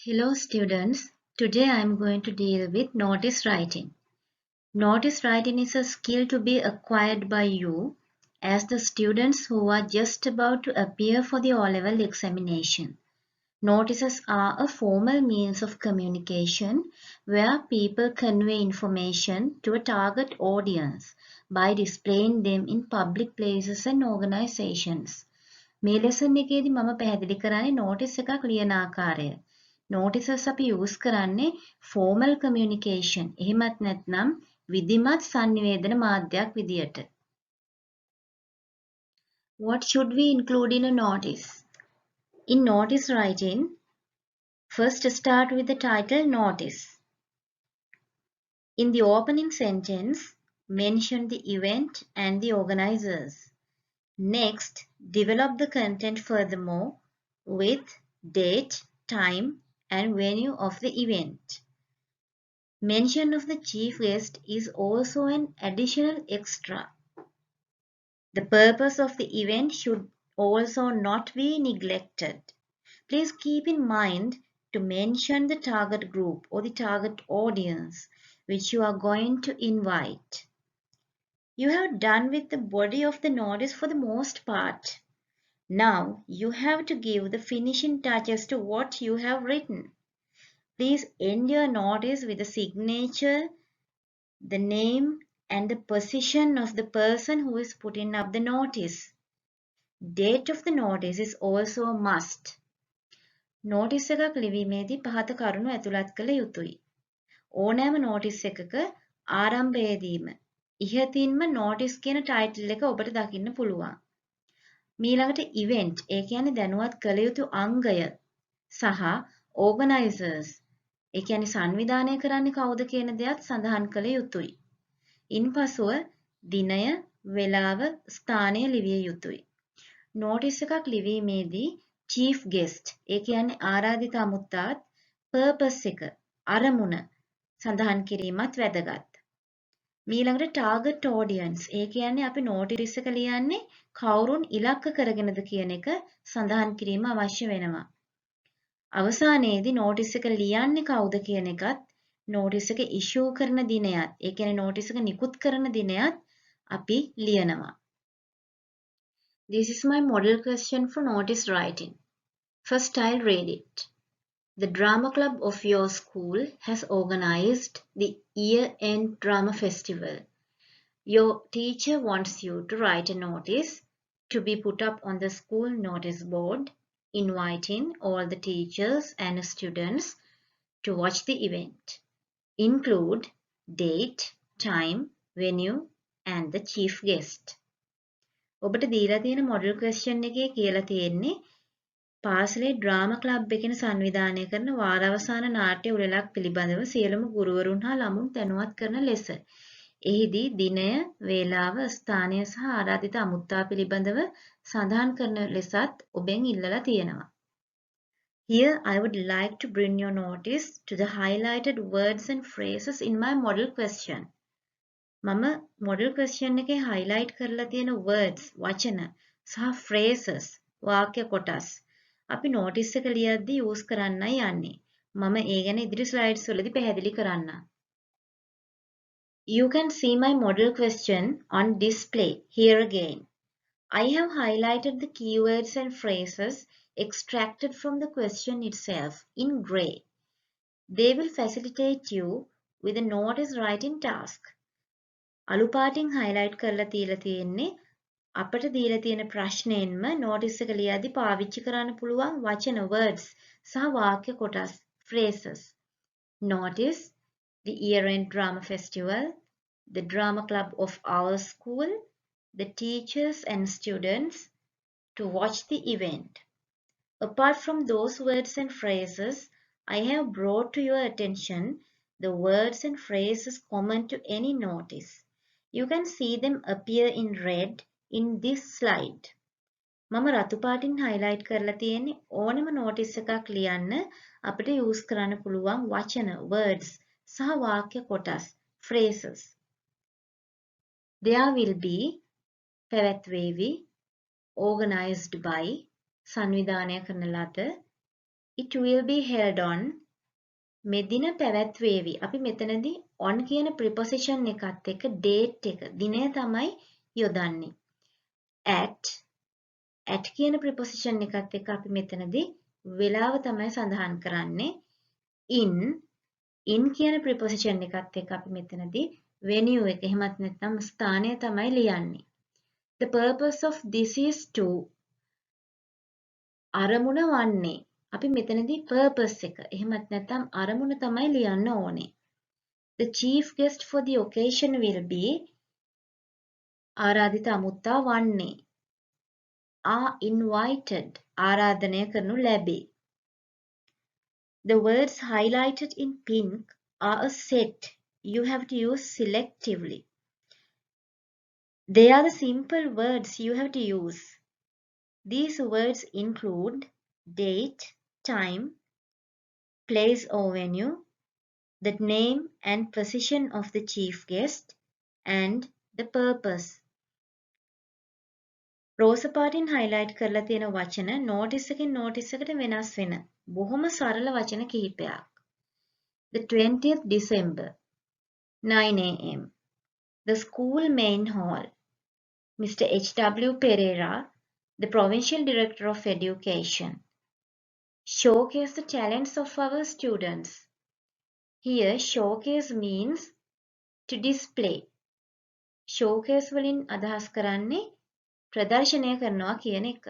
Hello students, today I am going to deal with notice writing. Notice writing is a skill to be acquired by you as the students who are just about to appear for the O-level examination. Notices are a formal means of communication where people convey information to a target audience by displaying them in public places and organizations. මේ lesson එකේදී මම පැහැදිලි කරන්නේ notice එකක් ලියන ආකාරය. Notices අපි use කරන්නේ formal communication. එහෙමත් නැත්නම් විධිමත් sannivedana මාධ්‍යයක් විදියට. What should we include in a notice? In notice writing, first start with the title notice. In the opening sentence, mention the event and the organizers. Next, develop the content furthermore with date, time, and venue of the event. Mention of the chief guest is also an additional extra. The purpose of the event should also not be neglected. Please keep in mind to mention the target group or the target audience which you are going to invite. You have done with the body of the notice for the most part. Now you have to give the finishing touches to what you have written. Please end your notice with a signature, the name and the position of the person who is putting up the notice. Date of the notice is also a must. Notice එකක් ලිවීමේදී පහත කරුණු ඇතුළත් කළ යුතුයි. ඕනෑම notice එකක ආරම්භයේදීම ඉහතින්ම notice කියන title එක ඔබට දකින්න පුළුවන්. මීළඟට event ඒ කියන්නේ දැනුවත් කළ යුතු අංගය සහ organizers ඒ කියන්නේ සංවිධානය කරන්නේ කවුද කියන දෙයත් සඳහන් කළ යුතුයි. ඉන්පසුව දිනය, වේලාව, ස්ථානය ලිවිය යුතුයි. notice එකක් ලිවීමේදී chief guest ඒ කියන්නේ ආරාධිත අමුත්තාත් purpose එක අරමුණ සඳහන් කිරීමත් වැදගත්. මීළඟට target audience ඒ කියන්නේ අපි notice එක ලියන්නේ කවුරුන් ඉලක්ක කරගෙනද කියන එක සඳහන් කිරීම අවශ්‍ය වෙනවා. අවසානයේදී notice එක ලියන්නේ කවුද කියන එකත් notice එක issue කරන දිනයත් ඒ කියන්නේ notice එක නිකුත් කරන දිනයත් අපි ලියනවා. This is my model question for notice writing. First I'll read it. The drama club of your school has organized the year-end drama festival. Your teacher wants you to write a notice to be put up on the school notice board, inviting all the teachers and students to watch the event. Include date, time, venue, and the chief guest. ඔබට දීලා තියෙන model question එකේ කියලා තියෙන්නේ පාසලේ drama club එකෙන් සංවිධානය කරන වාරවසාන නාට්‍ය උළෙලක් පිළිබඳව සියලුම ගුරුවරුන් හා ළමුන් දැනුවත් කරන ලෙස. එහිදී දිනය, වේලාව, ස්ථානය සහ ආරාධිත අමුත්තා පිළිබඳව සඳහන් කරන ලෙසත් ඔබෙන් ඉල්ලලා තියෙනවා. Here I would like to bring your notice to the highlighted words and phrases in my model question. මම model question එකේ highlight කරලා තියෙන words, වචන සහ phrases, වාක්‍ය කොටස් අපි notice එක ලියද්දී use කරන්නයි යන්නේ. මම ඒ ගැන ඉදිරි slides වලදී පැහැදිලි කරන්නම්. You can see my model question on display here again. I have highlighted the keywords and phrases extracted from the question itself in grey. They will facilitate you with a notice writing task. අලු පාටින් highlight කරලා තියලා තියෙන්නේ අපට දීලා තියෙන ප්‍රශ්නයෙන්ම notice එක ලියද්දී පාවිච්චි කරන්න පුළුවන් වචන words සහ වාක්‍ය කොටස් phrases. Notice the year-end drama festival, the drama club of our school, the teachers and students to watch the event. Apart from those words and phrases, I have brought to your attention the words and phrases common to any notice. You can see them appear in red in this slide. මම රතු පාටින් highlight කරලා තියෙන්නේ ඕනම notice එකක් ලියන්න අපිට use කරන්න පුළුවන් වචන words සහ වාක්‍ය කොටස් phrases. There will be පැවැත්වේවි organized by සංවිධානය කරන ලද It will be held on. මෙදින පැවැත්වේවි. අපි මෙතනදී on කියන preposition එකත් එක්ක date එක දිනය තමයි යොදන්නේ. at කියන preposition එකත් එක්ක අපි මෙතනදී වේලාව තමයි සඳහන් කරන්නේ. in කියන preposition එකත් එක්ක අපි මෙතනදී venue එක එහෙමත් නැත්නම් ස්ථානය තමයි ලියන්නේ. The purpose of this is to අරමුණ වන්නේ. අපි මෙතනදී purpose එක එහෙමත් නැත්නම් අරමුණ තමයි ලියන්න ඕනේ. The chief guest for the occasion will be ආරාධිත අමුත්තා වන්නේ. Are invited ආරාධනය කරනු ලැබේ. The words highlighted in pink are a set. You have to use selectively. They are the simple words you have to use. These words include date, time, place or venue, the name and position of the chief guest, and the purpose. රෝස පාටින් highlight කරලා තියෙන වචන notice එකෙන් notice එකට වෙනස් වෙන බොහොම සරල වචන කිහිපයක්. The 20th December, 9 a.m. The school main hall. Mr. H.W. Pereira, the Provincial Director of Education. Showcase the talents of our students. Here, showcase means to display. Showcase වලින් අදහස් කරන්නේ ප්‍රදර්ශනය කරනවා කියන එක.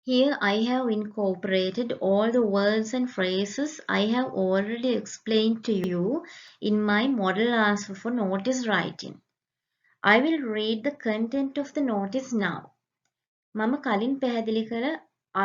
Here I have incorporated all the words and phrases I have already explained to you in my model answer for notice writing. I will read the content of the notice now. මම කලින් පැහැදිලි කර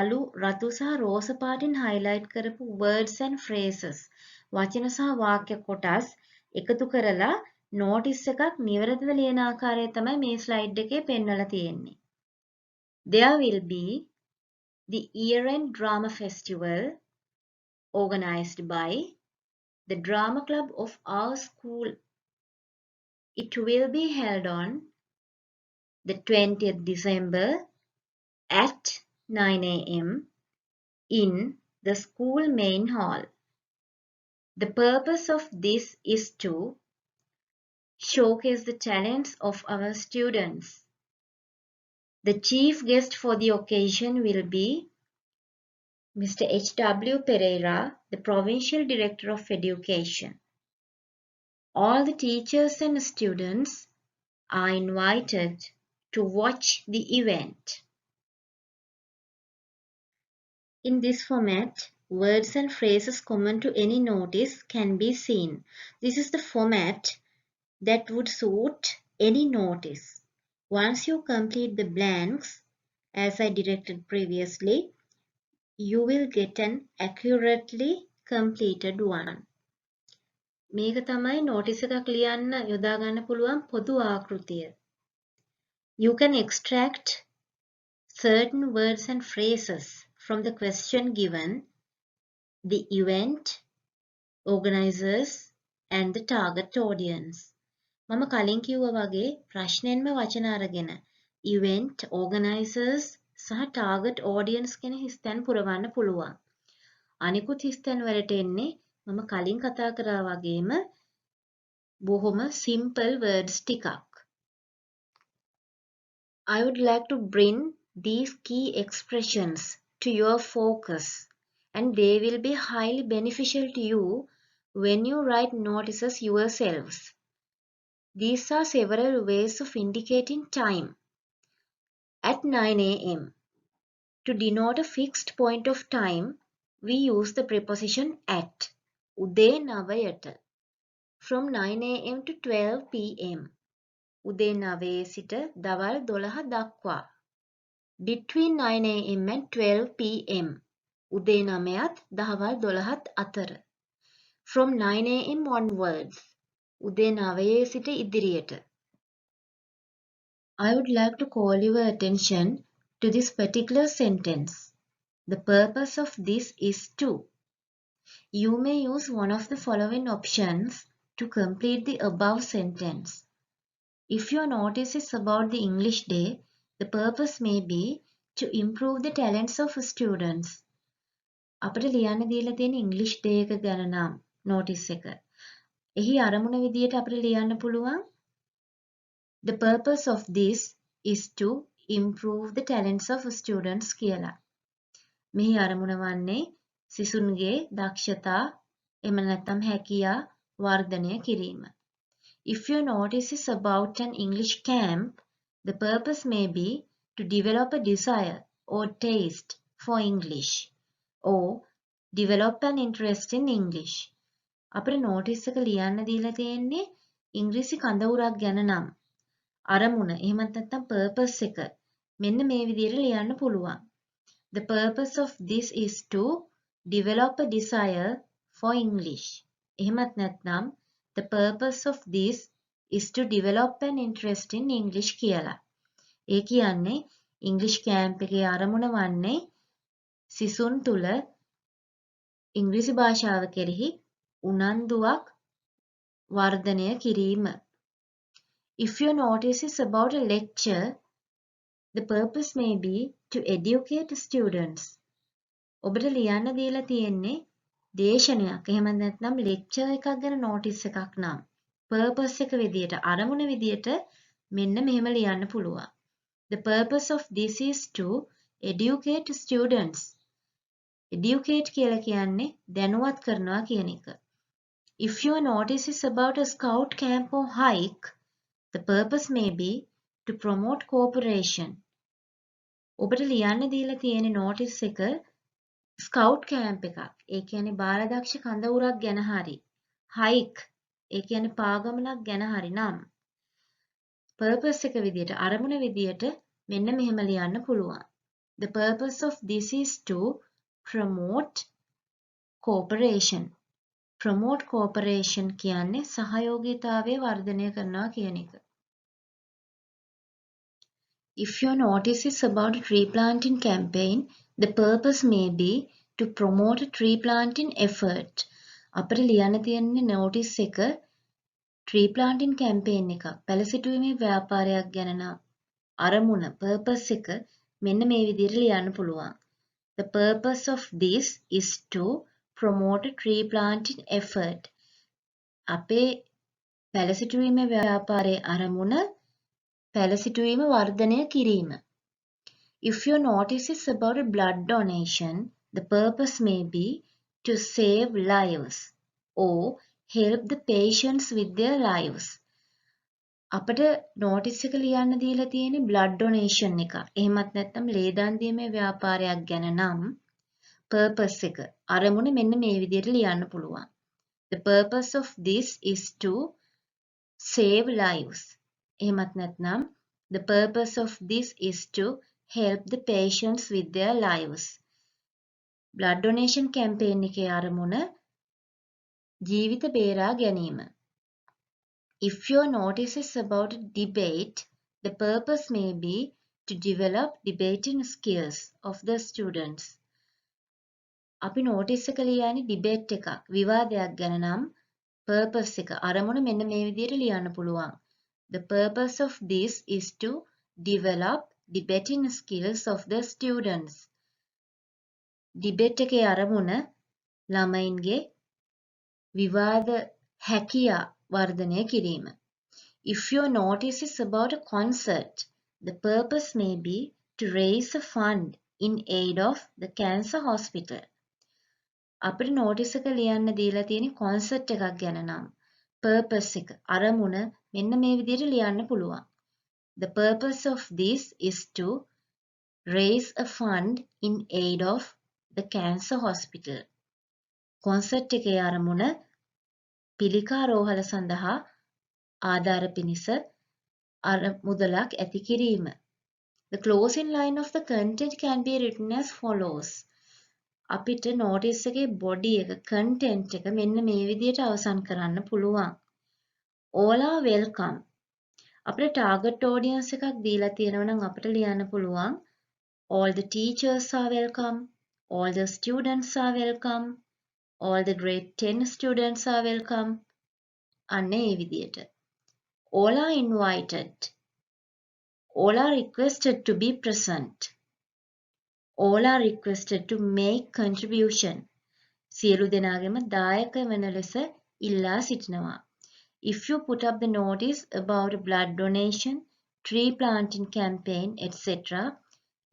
අලු රතු සහ රෝස පාටින් highlight කරපු words and phrases වචන සහ වාක්‍ය කොටස් එකතු කරලා notice එකක් නිවැරදිව ලියන ආකාරය තමයි මේ slide එකේ පෙන්වලා තියෙන්නේ. There will be the year-end drama festival organized by the drama club of our school. It will be held on the 20th December at 9 a.m. in the school main hall. The purpose of this is to showcase the talents of our students. The chief guest for the occasion will be Mr. H.W. Pereira, the Provincial Director of Education. All the teachers and students are invited to watch the event. In this format, words and phrases common to any notice can be seen. This is the format that would suit any notice. Once you complete the blanks, as I directed previously, you will get an accurately completed one. මේක තමයි notice එකක් ලියන්න යොදා ගන්න පුළුවන් පොදු ආකෘතිය. You can extract certain words and phrases from the question given, the event, organizers, and the target audience. මම කලින් කිව්වා වගේ ප්‍රශ්නෙන්ම වචන අරගෙන event, organizers සහ target audience කියන හිස්තැන් පුරවන්න පුළුවන්. අනිකුත් හිස්තැන් වලට එන්නේ මම කලින් කතා කරා වගේම බොහොම simple words ටිකක්. I would like to bring these key expressions to your focus, and they will be highly beneficial to you when you write notices yourselves. These are several ways of indicating time. At 9 a.m. To denote a fixed point of time, we use the preposition at. උදේ 9ට. From 9 a.m. to 12 p.m. උදේ 9 සිට දවල් 12 දක්වා. Between 9 a.m. and 12 p.m. උදේ 9ත් දහවල් 12ත් අතර. From 9 a.m. onwards. උදේ 9 සිට ඉදිරියට. I would like to call your attention to this particular sentence. The purpose of this is to. You may use one of the following options to complete the above sentence. If your notice is about the English day, the purpose may be to improve the talents of students. අපිට ලියන්න දීලා තියෙන ඉංග්‍රීසි day එක ගැන නම් notice එක. එහි අරමුණ විදියට අපිට ලියන්න පුළුවන් the purpose of this is to improve the talents of students කියලා. මෙහි අරමුණ වන්නේ සිසුන්ගේ දක්ෂතා එහෙම නැත්නම් හැකියා වර්ධනය කිරීම. If your notice is about an English camp, the purpose may be to develop a desire or taste for English or develop an interest in English. අපිට notice එක ලියන්න දීලා තියෙන්නේ ඉංග්‍රීසි කඳවුරක් ගැන නම් අරමුණ එහෙමත් නැත්නම් purpose එක මෙන්න මේ විදිහට ලියන්න පුළුවන්. The purpose of this is to develop a desire for English. එහෙමත් නැත්නම් the purpose of this is to develop an interest in English කියලා. ඒ කියන්නේ ඉංග්‍රීසි කැම්ප් එකේ අරමුණ වන්නේ සිසුන් තුල ඉංග්‍රීසි භාෂාව කෙරෙහි උනන්දුවක් වර්ධනය කිරීම. If your notice is about a lecture, the purpose may be to educate students. ඔබට ලියන්න දීලා තියෙන්නේ දේශනයක්. එහෙම නැත්නම් lecture එකක් ගැන notice එකක් නම් purpose එක විදියට අරමුණ විදියට මෙන්න මෙහෙම ලියන්න පුළුවන්. The purpose of this is to educate students. Educate කියලා කියන්නේ දැනුවත් කරනවා කියන එක. If your notice is about a scout camp or hike, the purpose may be to promote cooperation. ඔබට ලියන්න දීලා තියෙන notice එක scout camp එකක්. ඒ කියන්නේ බාලදක්ෂ කඳවුරක් ගැන හරි. hike ඒ කියන්නේ පාගමනක් ගැන හරි නම් purpose එක විදියට අරමුණ විදියට මෙන්න මෙහෙම ලියන්න පුළුවන්. The purpose of this is to promote cooperation. Promote cooperation කියන්නේ සහයෝගීතාවය වර්ධනය කරනවා කියන එක. If your notice is about a tree planting campaign, the purpose may be to promote a tree planting effort. අපිට ලියන්න තියෙන්නේ notice එක tree planting campaign එකක්. පැලසිටුවීමේ ව්‍යාපාරයක් ගැන නම් අරමුණ purpose එක මෙන්න මේ විදිහට ලියන්න පුළුවන්. The purpose of this is to promote a tree planting effort. අපේ පැලසිටුවීමේ ව්‍යාපාරයේ අරමුණ පැලසිටුවීම වර්ධනය කිරීම. If your notice is about a blood donation, the purpose may be to save lives or help the patients with their lives. අපිට notice එක ලියන්න දීලා තියෙන්නේ blood donation එක. එහෙමත් නැත්නම් ලේ දන් දීමේ ව්‍යාපාරයක් ගැන නම් purpose එක අරමුණ මෙන්න මේ විදිහට ලියන්න පුළුවන්. The purpose of this is to save lives. එහෙමත් නැත්නම් the purpose of this is to help the patients with their lives. blood donation campaign එකේ අරමුණ ජීවිත බේරා ගැනීම. If your notice is about a debate, the purpose may be to develop debating skills of the students. අපි notice එක ලියන්නේ debate එකක් විවාදයක් ගැන නම් purpose එක අරමුණ මෙන්න මේ විදිහට ලියන්න පුළුවන්. The purpose of this is to develop debating skills of the students. debate එකේ අරමුණ ළමයින්ගේ විවාද හැකියා වර්ධනය කිරීම. If your notice is about a concert, the purpose may be to raise a fund in aid of the cancer hospital. අපිට notice එක ලියන්න දීලා තියෙන concert එකක් ගැන නම් purpose එක අරමුණ මෙන්න මේ විදිහට ලියන්න පුළුවන්. The purpose of this is to raise a fund in aid of the cancer hospital. concert එකේ අරමුණ පිළිකා රෝහල සඳහා ආධාර පිණිස මුදලක් ඇති කිරීම. The closing line of the content can be written as follows. අපිට notice එකේ body එක content එක මෙන්න මේ විදිහට අවසන් කරන්න පුළුවන්. All are welcome. අපිට target audience එකක් දීලා තියෙනවා නම් අපිට ලියන්න පුළුවන් all the teachers are welcome, all the students are welcome, all the grade 10 students are welcome. අන්න ඒ විදිහට. All are invited. All are requested to be present. All are requested to make contribution. සියලු දෙනාගේම දායක වන ලෙස ඉල්ලා සිටිනවා. If you put up the notice about a blood donation, tree planting campaign, etc.,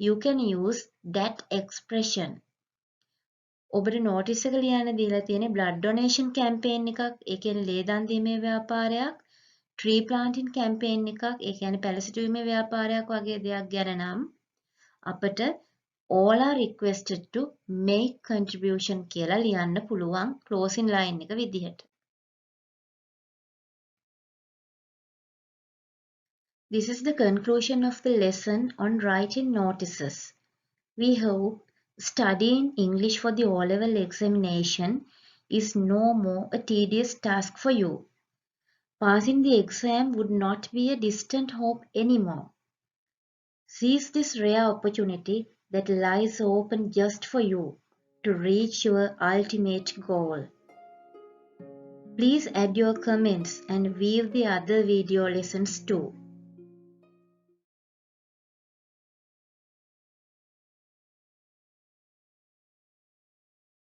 you can use that expression. ඔබට notice එක ලියන්න දීලා තියෙන්නේ blood donation campaign එකක්, ඒ කියන්නේ ලේ දන් දීමේ ව්‍යාපාරයක්, tree planting campaign එකක්, ඒ කියන්නේ පැල සිටුවීමේ ව්‍යාපාරයක් වගේ දෙයක් ගැන නම් අපට all are requested to make contribution කියලා ලියන්න පුළුවන් closing line එක විදිහට. This is the conclusion of the lesson on writing notices. We hope studying English for the O-level examination is no more a tedious task for you. Passing the exam would not be a distant hope anymore. Seize this rare opportunity that lies open just for you to reach your ultimate goal. Please add your comments and view the other video lessons too.